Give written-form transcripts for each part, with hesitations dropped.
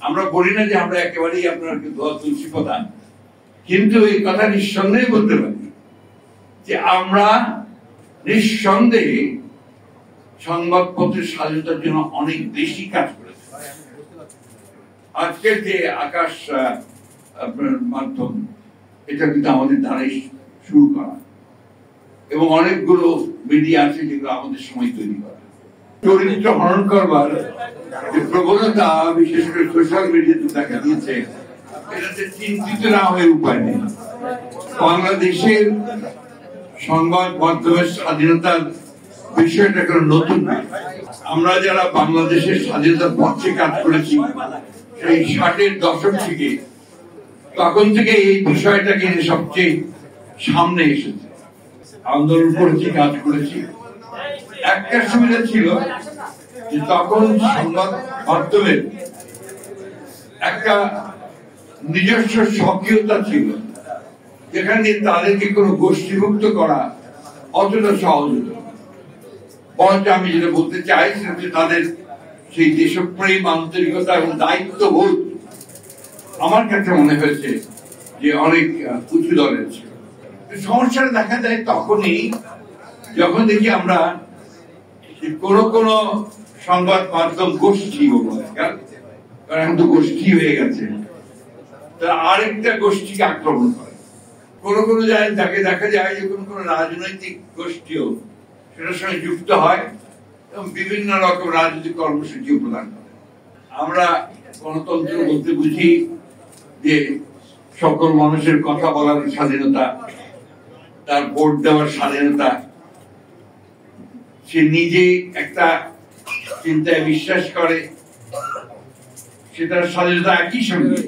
আমরা বলি না যে আমরা একেবারেই আপনার দোয়া তুলসী প্রধান, কিন্তু এই কথা নিঃসন্দেহে বলতে পারি যে আমরা নিঃসন্দেহে সংবাদপত্রের স্বাধীনতার জন্য অনেক বেশি কাজ করেছি। আজকের যে আকাশ আপনার মাধ্যম, এটা কিন্তু আমাদের দ্বারাই শুরু করা, এবং অনেকগুলো মিডিয়া আছে যেগুলো আমাদের সময় তৈরি করা। চরিত্র হরণ করবার যে প্রবণতা বিশেষ করে সোশ্যাল মিডিয়াতে দেখা দিয়েছে, এটাতে চিন্তিত না হয়ে উপায় নেই। বাংলাদেশের সংবাদ মাধ্যমের স্বাধীনতার বিষয়টা কোনো নতুন নয়। আমরা যারা বাংলাদেশের স্বাধীনতার পক্ষে কাজ করেছি সেই 60-এর দশক থেকে, তখন থেকে এই বিষয়টাকে সবচেয়ে সামনে এসেছে। আন্দোলন করেছি, কাজ করেছি। একটা সুবিধা ছিল যে তখন সংবাদ মাধ্যমের একটা নিজস্ব সক্রিয়তা ছিল, যেখানে তাদেরকে কোনো গোষ্ঠীভুক্ত করা অতটা সহজ হতো। বরঞ্চ আমি যেটা বলতে চাই সেটা হচ্ছে তাদের সেই দেশপ্রেম, আন্তরিকতা এবং দায়িত্ববোধ আমার কাছে মনে হয়েছে যে অনেক উঁচু দলের ছিল। সমস্যাটা দেখা যায় তখনই যখন দেখি আমরা কোন সংবাদ মাধ্যম গোষ্ঠী, কারণ এখন তো গোষ্ঠী হয়ে গেছে, তারা আরেকটা গোষ্ঠীকে আক্রমণ করে। কোন জায়গায় তাকে দেখা যায় যে কোন রাজনৈতিক গোষ্ঠীও সেটার সঙ্গে যুক্ত হয় এবং বিভিন্ন রকম রাজনৈতিক কর্মসূচিও প্রদান করে। আমরা গণতন্ত্র বলতে বুঝি যে সকল মানুষের কথা বলার স্বাধীনতা, তার ভোট দেওয়ার স্বাধীনতা, সে নিজে একটা চিন্তায় বিশ্বাস করে সেটার স্বাধীনতা, একই সঙ্গে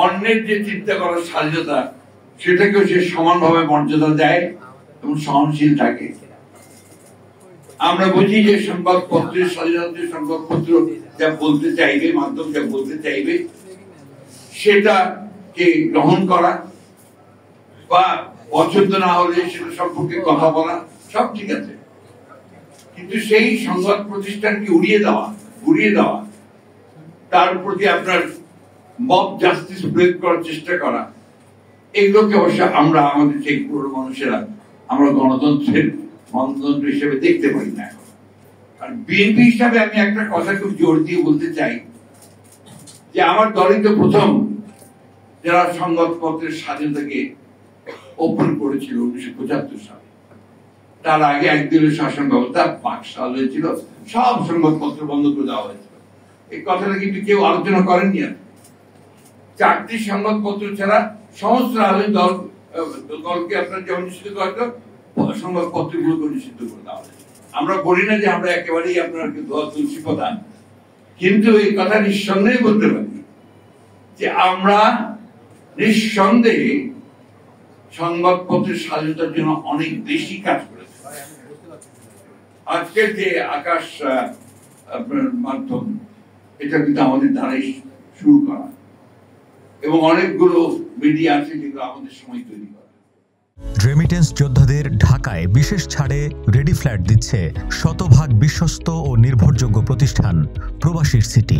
অন্যের যে চিন্তা করার স্বাধীনতা সেটাকেও সে সমানভাবে মর্যাদা দেয় এবং সহনশীল থাকে। আমরা বুঝি যে সংবাদপত্রের স্বাধীনতা, সংবাদপত্র যা বলতে চাইবে, মাধ্যম যা বলতে চাইবে সেটাকে গ্রহণ করা বা পছন্দ না হলে সেটা সম্পর্কে কথা বলা, সব ঠিক আছে, কিন্তু সেই সংবাদ প্রতিষ্ঠানকে উড়িয়ে দেওয়া, তার প্রতি আপনার মব জাস্টিস প্রয়োগ করার চেষ্টা করা, এগুলোকে অবশ্য আমরা আমাদের সেই পুরনো মানুষেরা আমরা গণতন্ত্রের মানদণ্ড হিসেবে দেখতে পারি না। আর বিএনপি হিসাবে আমি একটা কথা খুব জোর দিয়ে বলতে চাই যে আমার দলই তো প্রথম যারা সংবাদপত্রের স্বাধীনতাকে ওপেন করেছিল 1975 সালে। তার আগে একদলীয় শাসন ব্যবস্থা বাকশাল হয়েছিল, সব সংবাদপত্র বন্ধ করে দেওয়া হয়েছিল। এই কথাটা কিন্তু কেউ আলোচনা করেননি। আর 4টি সংবাদপত্র ছাড়া সমস্ত রাজনৈতিক দলকে আপনার যেমন নিষিদ্ধ করা হতো, সংবাদপত্রগুলোকে নিষিদ্ধ করে দেওয়া হয়েছে। আমরা বলি না যে আমরা একেবারেই আপনার দোয়া তুলসী প্রধান, কিন্তু এই কথা নিঃসন্দেহে বলতে পারি যে আমরা নিঃসন্দেহে সংবাদপত্রের স্বাধীনতার জন্য অনেক বেশি কাজ করেছি। আজকের যে আকাশ আপনার মাধ্যম, এটা কিন্তু আমাদের দ্বারাই শুরু করা, এবং অনেকগুলো মিডিয়া আছে যেগুলো আমাদের সময় তৈরি করা। রেমিটেন্স যোদ্ধাদের ঢাকায় বিশেষ ছাড়ে রেডি ফ্ল্যাট দিচ্ছে শতভাগ বিশ্বস্ত ও নির্ভরযোগ্য প্রতিষ্ঠান প্রবাসীর সিটি।